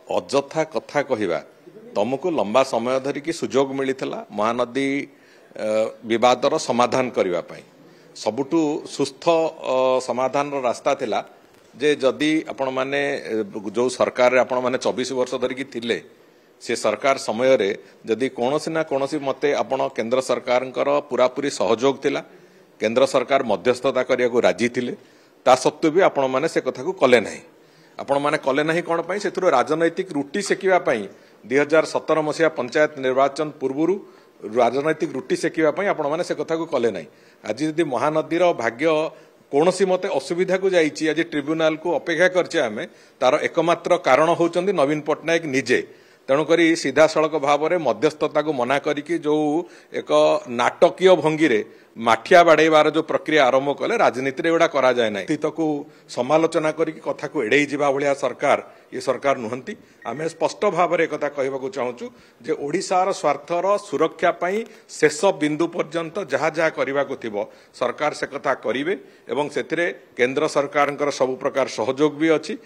अजथा कथा कहवा तुमको लंबा समय धरिकी सुजोग मिलता महानदी विवादर समाधान करने सबुठु सुस्थ समाधान रास्ता थिला जे जदि आपण माने जो सरकार आपण माने 24 वर्ष धरिकी थिले से सरकार समय रे जदि कोनोसी ना कोनोसी मते आपण केंद्र सरकारंकर पूरापूरी सहयोग थिला केंद्र सरकार मध्यस्थता करिया को राजी थिले ता सत्त्वे भी आपण माने से कथा को कले नाही आपण माने कले नाही कोन पई सेथुरो राजनैतिक रुटी सेकिवा पई 2017 मसिया पंचायत निर्वाचन पूर्वरु राजनैतिक रुटी सेकिवा पई आपण माने से कथा को कले नाही आज यदि महानदीर भाग्य कौनसी मते असुविधा को जाइए आज ट्रिब्यूनाल को अपेक्षा करछे आमे तार एकमात्र कारण होचंदी नवीन पटनायक निजे तेणुक सीधा सड़क भाव में मध्यस्थता को मना करिकी जो एक नाटकीय भंगी रे माठिया बाड़ेबार जो प्रक्रिया आरंभ कले राजनीति रे एडा करा जाय नाही को समालोचना करिकी कथा को एड़े जिबा भलिया सरकार ये सरकार नुहंती आमे स्पष्ट भाव में एक कहवाक चाहूँ जे ओडिशार स्वार्थर सुरक्षा पई शेष बिंदु पर्यंत जहाँ जहाँ करने को सरकार से कथा करिवे एवं सेतिरे केंद्र सरकारंकर सब प्रकार सहयोग भी अछि